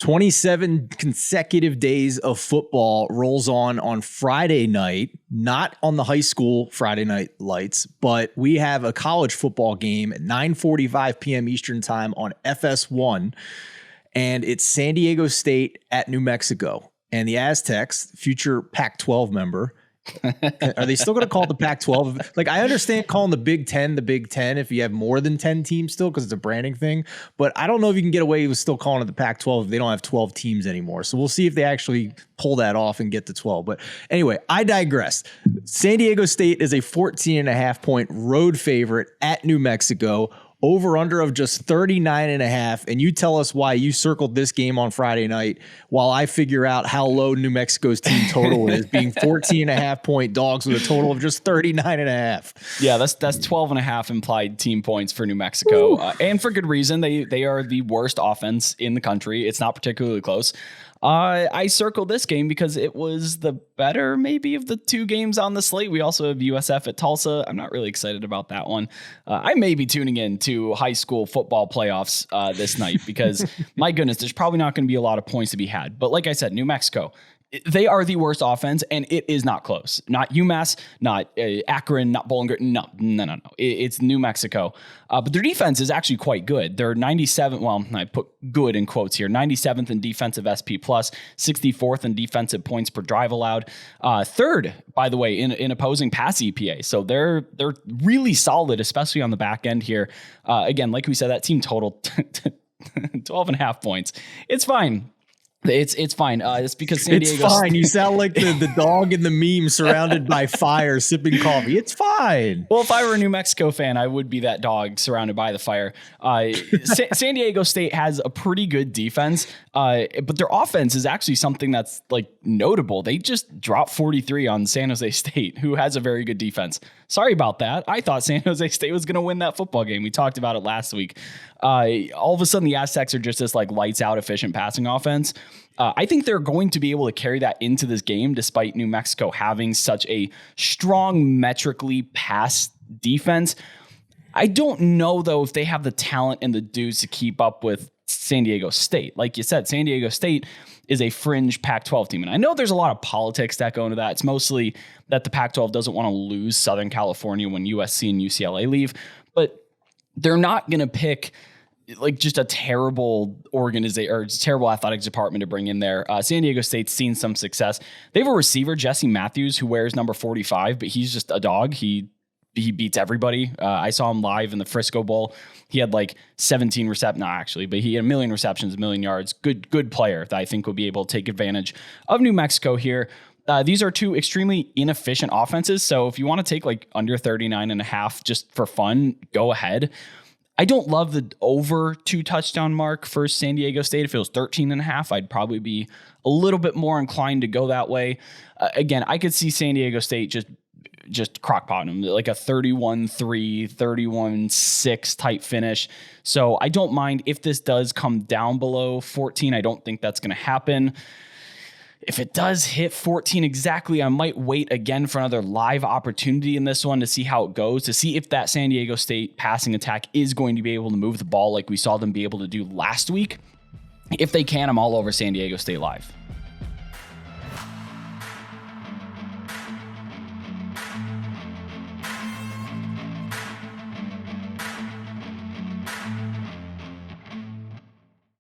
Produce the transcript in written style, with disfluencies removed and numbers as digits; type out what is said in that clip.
27 consecutive days of football rolls on Friday night, not on the high school Friday night lights, but we have a college football game at 9:45 p.m. Eastern time on FS1, and it's San Diego State at New Mexico. And the Aztecs, future Pac-12 member, are they still going to call it the Pac-12? Like, I understand calling the Big Ten if you have more than 10 teams still because it's a branding thing. But I don't know if you can get away with still calling it the Pac-12 if they don't have 12 teams anymore. So we'll see if they actually pull that off and get to 12. But anyway, I digress. San Diego State is a 14.5-point road favorite at New Mexico. Over under of just 39.5. And you tell us why you circled this game on Friday night while I figure out how low New Mexico's team total is, being 14.5-point dogs with a total of just 39.5. Yeah, that's 12.5 implied team points for New Mexico. And for good reason. They are the worst offense in the country. It's not particularly close. I circled this game because it was the better maybe of the two games on the slate. We also have USF at Tulsa. I'm not really excited about that one. I may be tuning in to high school football playoffs this night because my goodness, there's probably not going to be a lot of points to be had. But like I said, New Mexico, they are the worst offense, and it is not close. Not UMass, not Akron, not Bowling Green. No. It's New Mexico. But their defense is actually quite good. They're 97. Well, I put good in quotes here. 97th in defensive SP plus, 64th in defensive points per drive allowed. Third, by the way, in opposing pass EPA. So they're really solid, especially on the back end here. Again, like we said, that team total 12.5 points. It's fine. It's fine. It's because San Diego. It's fine. You sound like the dog in the meme surrounded by fire, sipping coffee. It's fine. Well, if I were a New Mexico fan, I would be that dog surrounded by the fire. San Diego State has a pretty good defense, but their offense is actually something that's like notable. They just dropped 43 on San Jose State, who has a very good defense. Sorry about that. I thought San Jose State was going to win that football game. We talked about it last week. All of a sudden, the Aztecs are just this like lights out efficient passing offense. I think they're going to be able to carry that into this game, despite New Mexico having such a strong metrically pass defense. I don't know, though, if they have the talent and the dudes to keep up with San Diego State. Like you said, San Diego State is a fringe Pac-12 team. And I know there's a lot of politics that go into that. It's mostly that the Pac-12 doesn't want to lose Southern California when USC and UCLA leave. But they're not going to pick like just a terrible organization or terrible athletics department to bring in there. San Diego State's seen some success. They have a receiver, Jesse Matthews, who wears number 45, but he's just a dog. He beats everybody. I saw him live in the Frisco Bowl. He had like 17 receptions, not actually, but he had 1 million receptions, 1 million yards. Good player that I think will be able to take advantage of New Mexico here. These are two extremely inefficient offenses. So if you want to take like under 39.5 just for fun, go ahead. I don't love the over 2 touchdown mark for San Diego State. If it was 13.5, I'd probably be a little bit more inclined to go that way. Again, I could see San Diego State just crockpotting them, like a 31-3, 31-6 type finish. So I don't mind if this does come down below 14. I don't think that's going to happen. If it does hit 14 exactly, I might wait again for another live opportunity in this one to see how it goes, to see if that San Diego State passing attack is going to be able to move the ball like we saw them be able to do last week. If they can, I'm all over San Diego State live.